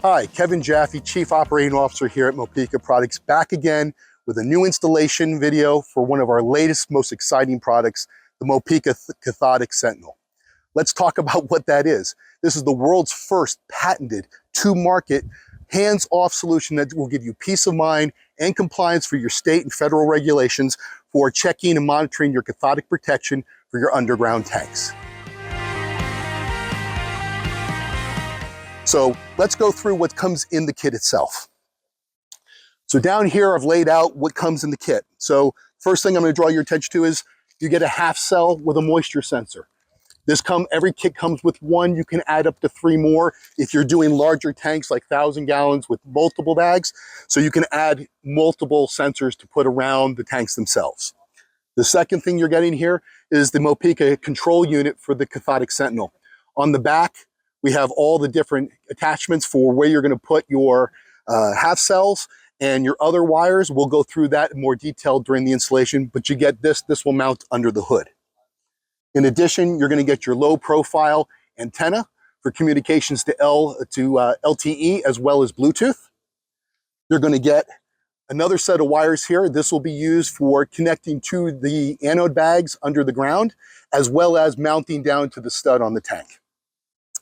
Hi, Kevin Jaffe, Chief Operating Officer here at Mopeka Products, back again with a new installation video for one of our latest, most exciting products, the Mopeka Cathodic Sentinel. Let's talk about what that is. This is the world's first patented to-market hands-off solution that will give you peace of mind and compliance for your state and federal regulations for checking and monitoring your cathodic protection for your underground tanks. So let's go through what comes in the kit itself. So down here, I've laid out what comes in the kit. So first thing I'm going to draw your attention to is you get a half cell with a moisture sensor. Every kit comes with one. You can add up to 3 more if you're doing larger tanks like 1,000 gallons with multiple bags. So you can add multiple sensors to put around the tanks themselves. The second thing you're getting here is the Mopeka control unit for the Cathodic Sentinel. On the back, we have all the different attachments for where you're going to put your half cells and your other wires. We'll go through that in more detail during the installation, but you get this. This will mount under the hood. In addition, you're going to get your low profile antenna for communications to LTE as well as Bluetooth. You're going to get another set of wires here. This will be used for connecting to the anode bags under the ground, as well as mounting down to the stud on the tank.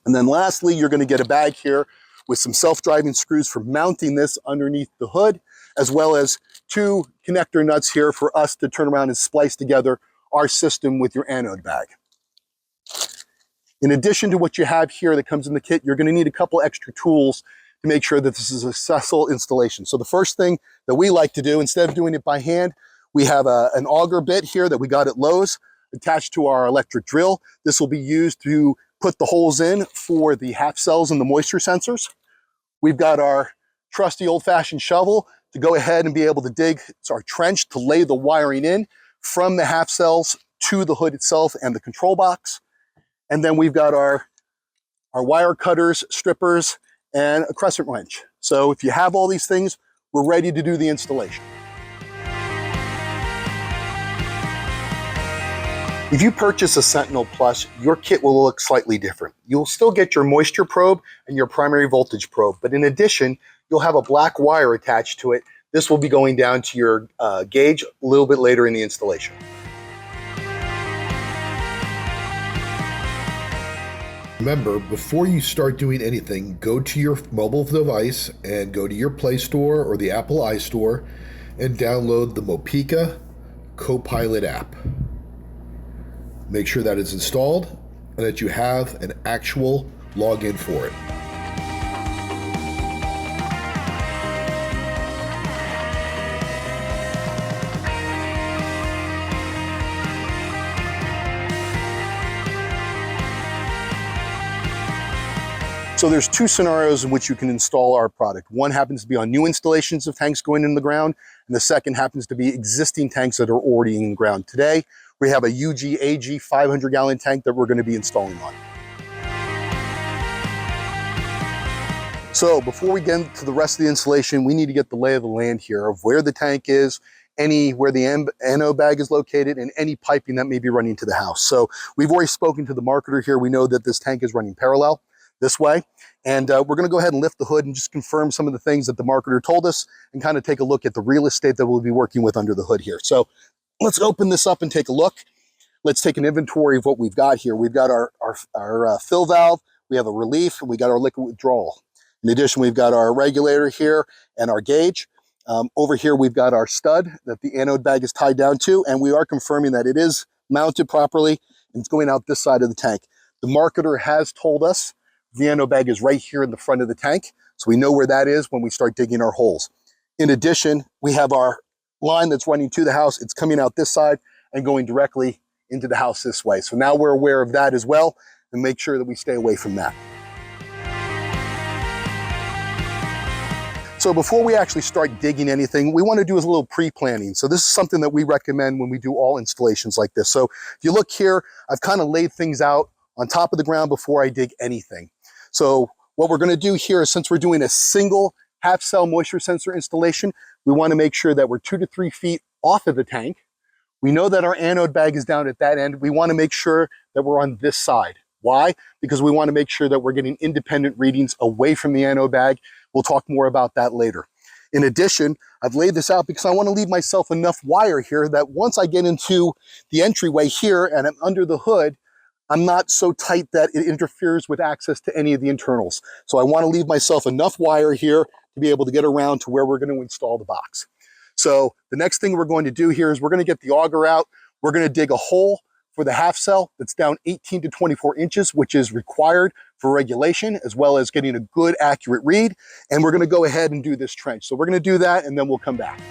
And then lastly, you're going to get a bag here with some self-driving screws for mounting this underneath the hood, as well as 2 connector nuts here for us to turn around and splice together our system with your anode bag. In addition to what you have here that comes in the kit, you're going to need a couple extra tools to make sure that this is a successful installation. So the first thing that we like to do, instead of doing it by hand, we have an auger bit here that we got at Lowe's attached to our electric drill. This will be used to put the holes in for the half cells and the moisture sensors. We've got our trusty old-fashioned shovel to go ahead and be able to dig our trench to lay the wiring in from the half cells to the hood itself and the control box. And then we've got our wire cutters, strippers, and a crescent wrench. So if you have all these things, we're ready to do the installation. If you purchase a Sentinel Plus, your kit will look slightly different. You'll still get your moisture probe and your primary voltage probe, but in addition, you'll have a black wire attached to it. This will be going down to your gauge a little bit later in the installation. Remember, before you start doing anything, go to your mobile device and go to your Play Store or the Apple iStore and download the Mopeka Copilot app. Make sure that it's installed and that you have an actual login for it. So there's 2 scenarios in which you can install our product. One happens to be on new installations of tanks going in the ground, and the second happens to be existing tanks that are already in the ground. Today, we have a UG-AG 500-gallon tank that we're going to be installing on. So before we get into the rest of the installation, we need to get the lay of the land here of where the tank is, where the anode bag is located, and any piping that may be running to the house. So we've already spoken to the marketer here. We know that this tank is running parallel this way. And we're going to go ahead and lift the hood and just confirm some of the things that the marketer told us and kind of take a look at the real estate that we'll be working with under the hood here. So let's open this up and take a look. Let's take an inventory of what we've got here. We've got our fill valve, we have a relief, and we got our liquid withdrawal. In addition, we've got our regulator here and our gauge. Over here, we've got our stud that the anode bag is tied down to, and we are confirming that it is mounted properly and it's going out this side of the tank. The marketer has told us the anode bag is right here in the front of the tank, so we know where that is when we start digging our holes. In addition, we have our line that's running to the house. It's coming out this side and going directly into the house this way. So now we're aware of that as well, and make sure that we stay away from that. So before we actually start digging anything, we want to do a little pre-planning. So this is something that we recommend when we do all installations like this. So if you look here, I've kind of laid things out on top of the ground before I dig anything. So what we're going to do here is, since we're doing a single half cell moisture sensor installation, we want to make sure that we're 2 to 3 feet off of the tank. We know that our anode bag is down at that end. We want to make sure that we're on this side Why? Because we want to make sure that we're getting independent readings away from the anode bag. We'll talk more about that later. In addition, I've laid this out because I want to leave myself enough wire here that once I get into the entryway here and I'm under the hood, I'm not so tight that it interferes with access to any of the internals. So I want to leave myself enough wire here to be able to get around to where we're going to install the box. So the next thing we're going to do here is we're going to get the auger out. We're going to dig a hole for the half cell that's down 18 to 24 inches, which is required for regulation, as well as getting a good accurate read. And we're going to go ahead and do this trench. So we're going to do that and then we'll come back.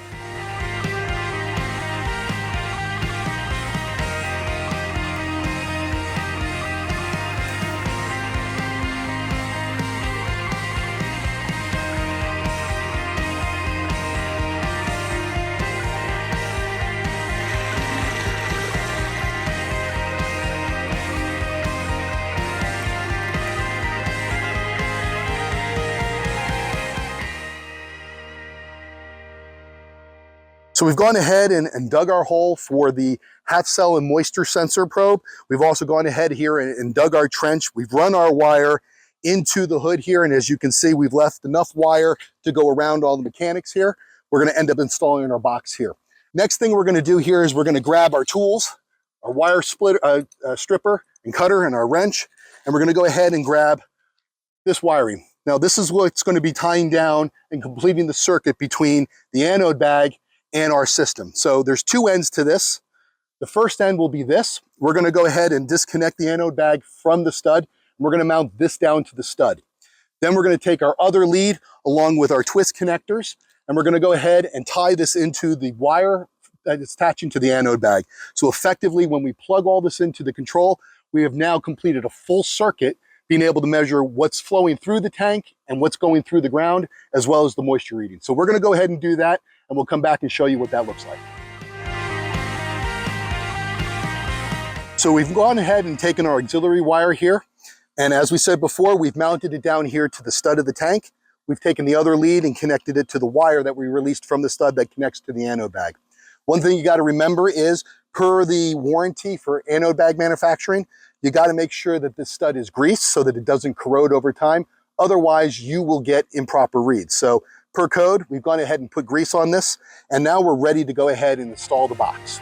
So we've gone ahead and dug our hole for the half cell and moisture sensor probe. We've also gone ahead here and dug our trench. We've run our wire into the hood here, and as you can see, we've left enough wire to go around all the mechanics here. We're going to end up installing our box here. Next thing we're going to do here is we're going to grab our tools, our wire stripper and cutter, and our wrench, and we're going to go ahead and grab this wiring. Now this is what's going to be tying down and completing the circuit between the anode bag and our system. So there's two ends to this. The first end will be this. We're going to go ahead and disconnect the anode bag from the stud. We're going to mount this down to the stud. Then we're going to take our other lead along with our twist connectors, and we're going to go ahead and tie this into the wire that is attaching to the anode bag. So effectively, when we plug all this into the control, we have now completed a full circuit, being able to measure what's flowing through the tank and what's going through the ground, as well as the moisture reading. So we're going to go ahead and do that, and we'll come back and show you what that looks like. So we've gone ahead and taken our auxiliary wire here, and as we said before, we've mounted it down here to the stud of the tank. We've taken the other lead and connected it to the wire that we released from the stud that connects to the anode bag. One thing you got to remember is, per the warranty for anode bag manufacturing, you got to make sure that this stud is greased so that it doesn't corrode over time. Otherwise, you will get improper reads. So per code, we've gone ahead and put grease on this, and now we're ready to go ahead and install the box.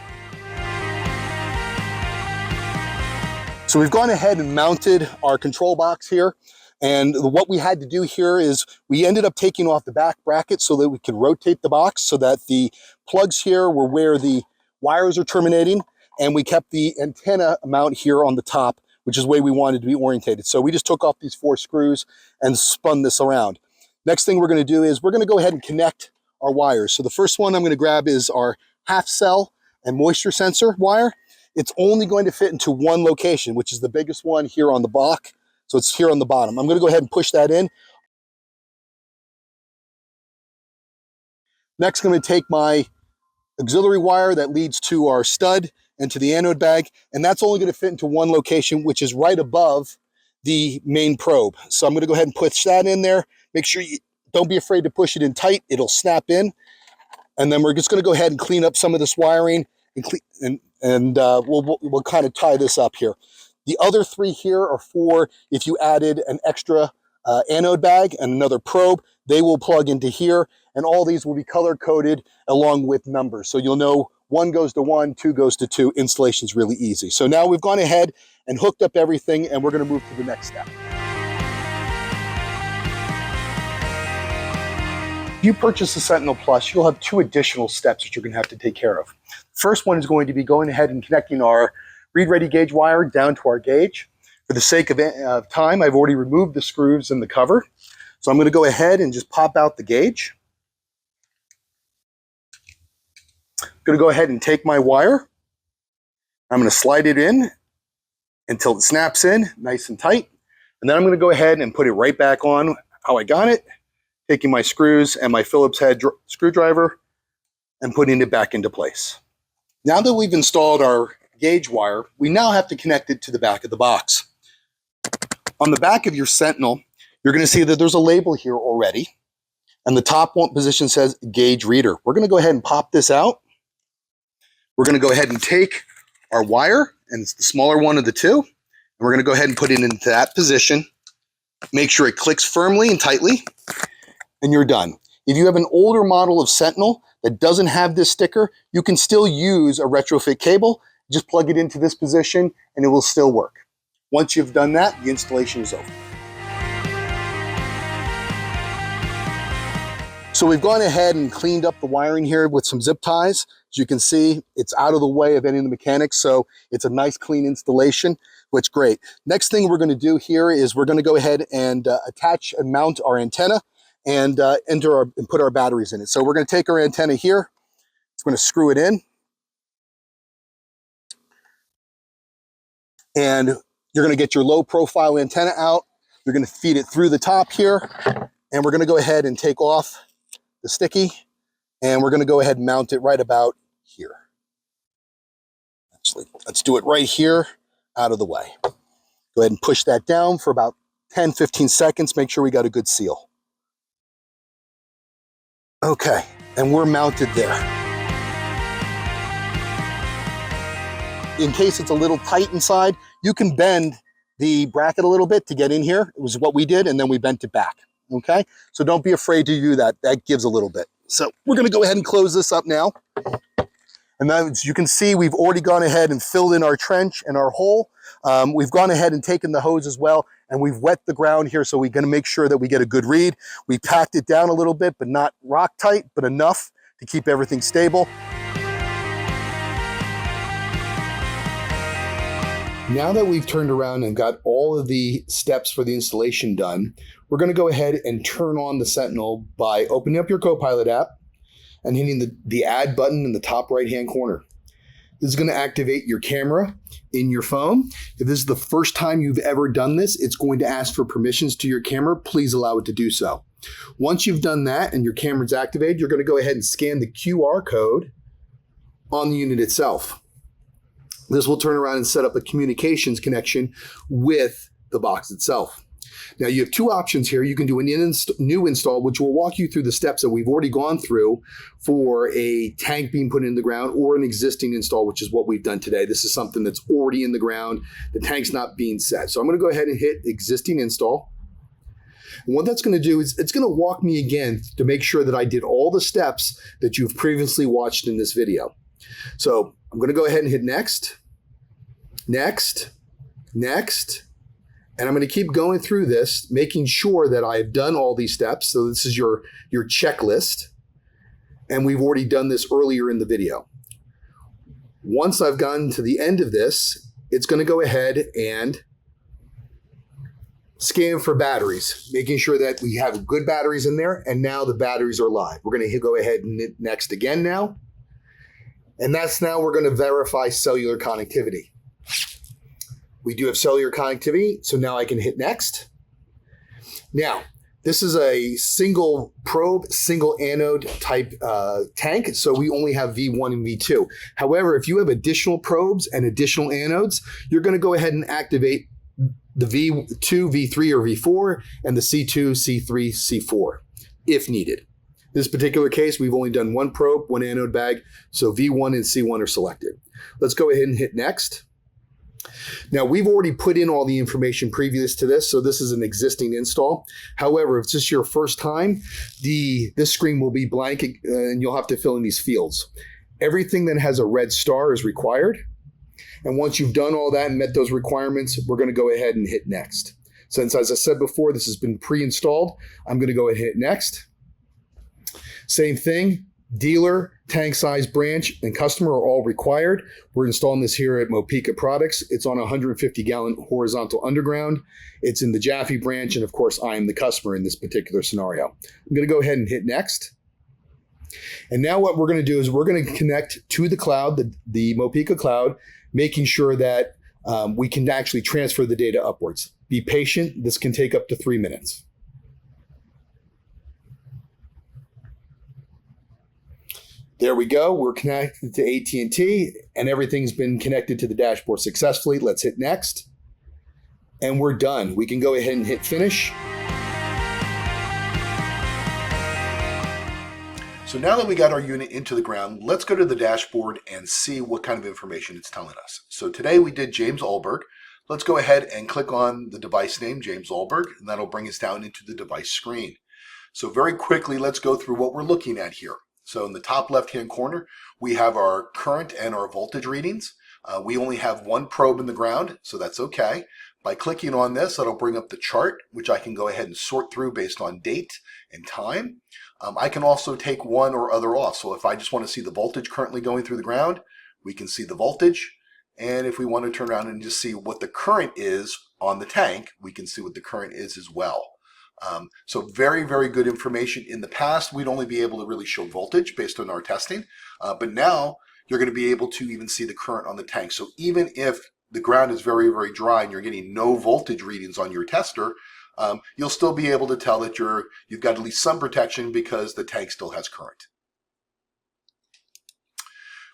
So we've gone ahead and mounted our control box here, and what we had to do here is we ended up taking off the back bracket so that we could rotate the box so that the plugs here were where the wires are terminating, and we kept the antenna mount here on the top, which is the way we wanted to be orientated. So we just took off these 4 screws and spun this around. Next thing we're going to do is we're going to go ahead and connect our wires. So the first one I'm going to grab is our half cell and moisture sensor wire. It's only going to fit into one location, which is the biggest one here on the block. So it's here on the bottom. I'm going to go ahead and push that in. Next, I'm going to take my auxiliary wire that leads to our stud and to the anode bag, and that's only going to fit into one location, which is right above the main probe. So I'm going to go ahead and push that in there. Make sure you don't be afraid to push it in tight. It'll snap in. And then we're just going to go ahead and clean up some of this wiring, and we'll kind of tie this up here. The other 3 here are for if you added an extra anode bag and another probe, they will plug into here, and all these will be color-coded along with numbers. So you'll know 1 goes to 1, 2 goes to 2. Installation's really easy. So now we've gone ahead and hooked up everything, and we're going to move to the next step. If you purchase the Sentinel Plus, you'll have 2 additional steps that you're going to have to take care of. First one is going to be going ahead and connecting our read-ready gauge wire down to our gauge. For the sake of time, I've already removed the screws and the cover. So I'm going to go ahead and just pop out the gauge. I'm going to go ahead and take my wire. I'm going to slide it in until it snaps in nice and tight. And then I'm going to go ahead and put it right back on how I got it, taking my screws and my Phillips head screwdriver and putting it back into place. Now that we've installed our gauge wire, we now have to connect it to the back of the box. On the back of your Sentinel, you're going to see that there's a label here already, and the top one position says gauge reader. We're going to go ahead and pop this out. We're going to go ahead and take our wire, and it's the smaller one of the 2, We're going to go ahead and put it into that position. Make sure it clicks firmly and tightly, and you're done. If you have an older model of Sentinel that doesn't have this sticker, you can still use a retrofit cable. Just plug it into this position and it will still work. Once you've done that, the installation is over. So we've gone ahead and cleaned up the wiring here with some zip ties. As you can see, it's out of the way of any of the mechanics, so it's a nice clean installation, which is great. Next thing we're going to do here is we're going to go ahead and attach and mount our antenna and put our batteries in it. So we're going to take our antenna here. It's going to screw it in. And you're going to get your low profile antenna out. You're going to feed it through the top here. And we're going to go ahead and take off the sticky. And we're going to go ahead and mount it right about here. Actually, let's do it right here out of the way. Go ahead and push that down for about 10, 15 seconds. Make sure we got a good seal. Okay, and we're mounted there. In case it's a little tight inside, you can bend the bracket a little bit to get in here. It was what we did, and then we bent it back, okay? So don't be afraid to do that. That gives a little bit. So we're gonna go ahead and close this up now. And then, as you can see, we've already gone ahead and filled in our trench and our hole. We've gone ahead and taken the hose as well, and we've wet the ground here, so we're gonna make sure that we get a good read. We packed it down a little bit, but not rock tight, but enough to keep everything stable. Now that we've turned around and got all of the steps for the installation done, we're going to go ahead and turn on the Sentinel by opening up your Copilot app and hitting the add button in the top right-hand corner. This is going to activate your camera in your phone. If this is the first time you've ever done this, it's going to ask for permissions to your camera. Please allow it to do so. Once you've done that and your camera's activated, you're going to go ahead and scan the QR code on the unit itself. This will turn around and set up a communications connection with the box itself. Now you have two options here. You can do a new install, which will walk you through the steps that we've already gone through for a tank being put in the ground, or an existing install, which is what we've done today. This is something that's already in the ground. The tank's not being set. So I'm going to go ahead and hit existing install. And what that's going to do is it's going to walk me again to make sure that I did all the steps that you've previously watched in this video. So I'm going to go ahead and hit next, next, next, and I'm going to keep going through this, making sure that I've done all these steps. So this is your checklist, and we've already done this earlier in the video. Once I've gotten to the end of this, it's going to go ahead and scan for batteries, making sure that we have good batteries in there, and now the batteries are live. We're going to go ahead and hit next again now. And that's now we're going to verify cellular connectivity. We do have cellular connectivity, so now I can hit next. Now, this is a single probe, single anode type tank, so we only have V1 and V2. However, if you have additional probes and additional anodes, you're going to go ahead and activate the V2, V3, or V4, and the C2, C3, C4, if needed. This particular case, we've only done one probe, one anode bag, so V1 and C1 are selected. Let's go ahead and hit next. Now, we've already put in all the information previous to this, so this is an existing install. However, if it's just your first time, this screen will be blank and you'll have to fill in these fields. Everything that has a red star is required. And once you've done all that and met those requirements, we're going to go ahead and hit next. Since, as I said before, this has been pre-installed, I'm going to go ahead and hit next. Same thing, dealer, tank size, branch, and customer are all required. We're installing this here at Mopeka Products. It's on a 150-gallon horizontal underground. It's in the Jaffe branch, and of course, I am the customer in this particular scenario. I'm going to go ahead and hit next. And now what we're going to do is we're going to connect to the cloud, the Mopeka cloud, making sure that we can actually transfer the data upwards. Be patient. This can take up to 3 minutes. There we go. We're connected to AT&T, and everything's been connected to the dashboard successfully. Let's hit next, and we're done. We can go ahead and hit finish. So now that we got our unit into the ground, let's go to the dashboard and see what kind of information it's telling us. So today we did James Alberg. Let's go ahead and click on the device name, James Olberg, and that'll bring us down into the device screen. So very quickly, let's go through what we're looking at here. So in the top left-hand corner, we have our current and our voltage readings. We only have one probe in the ground, so that's okay. By clicking on this, that'll bring up the chart, which I can go ahead and sort through based on date and time. I can also take one or other off. So if I just want to see the voltage currently going through the ground, we can see the voltage. And if we want to turn around and just see what the current is on the tank, we can see what the current is as well. So very, very good information. In the past, we'd only be able to really show voltage based on our testing. But now you're going to be able to even see the current on the tank. So even if the ground is very, very dry and you're getting no voltage readings on your tester, you'll still be able to tell that you've got at least some protection because the tank still has current.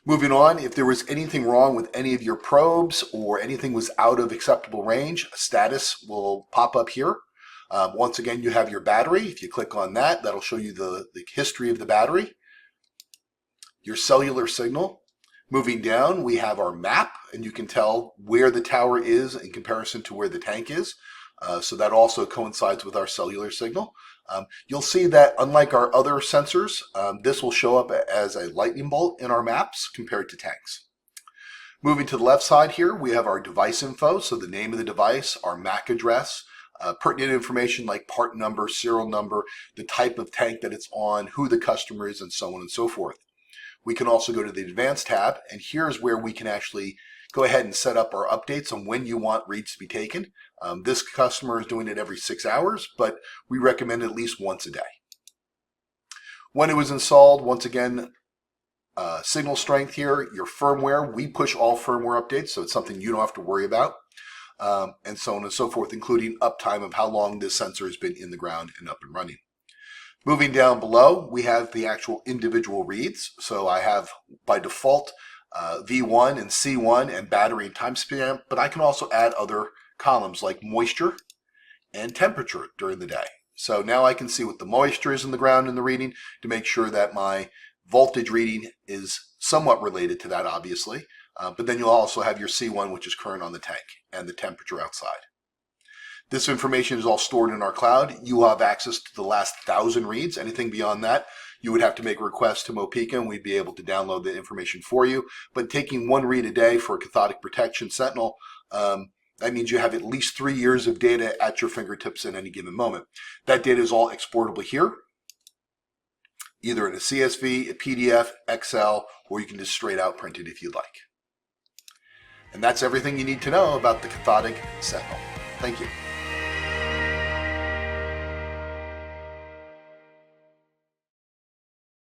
Moving on, if there was anything wrong with any of your probes or anything was out of acceptable range, a status will pop up here. Once again, you have your battery. If you click on that, that'll show you the history of the battery, your cellular signal. Moving down, we have our map, and you can tell where the tower is in comparison to where the tank is. So that also coincides with our cellular signal. You'll see that unlike our other sensors, this will show up as a lightning bolt in our maps compared to tanks. Moving to the left side here, we have our device info, so the name of the device, our MAC address, pertinent information like part number, serial number, the type of tank that it's on, who the customer is, and so on and so forth. We can also go to the Advanced tab, and here's where we can actually go ahead and set up our updates on when you want reads to be taken. This customer is doing it every 6 hours, but we recommend at least once a day. When it was installed, once again, signal strength here, your firmware, we push all firmware updates, so it's something you don't have to worry about. And so on and so forth, including uptime of how long this sensor has been in the ground and up and running. Moving down below, we have the actual individual reads. So I have, by default, V1 and C1 and battery and time span, but I can also add other columns like moisture and temperature during the day. So now I can see what the moisture is in the ground in the reading to make sure that my voltage reading is somewhat related to that, obviously. But then you'll also have your C1, which is current on the tank, and the temperature outside. This information is all stored in our cloud. You will have access to the last 1,000 reads. Anything beyond that, you would have to make a request to Mopeka, and we'd be able to download the information for you. But taking one read a day for a cathodic protection Sentinel, that means you have at least 3 years of data at your fingertips at any given moment. That data is all exportable here, either in a CSV, a PDF, Excel, or you can just straight out print it if you'd like. And that's everything you need to know about the Cathodic Sentinel. Thank you.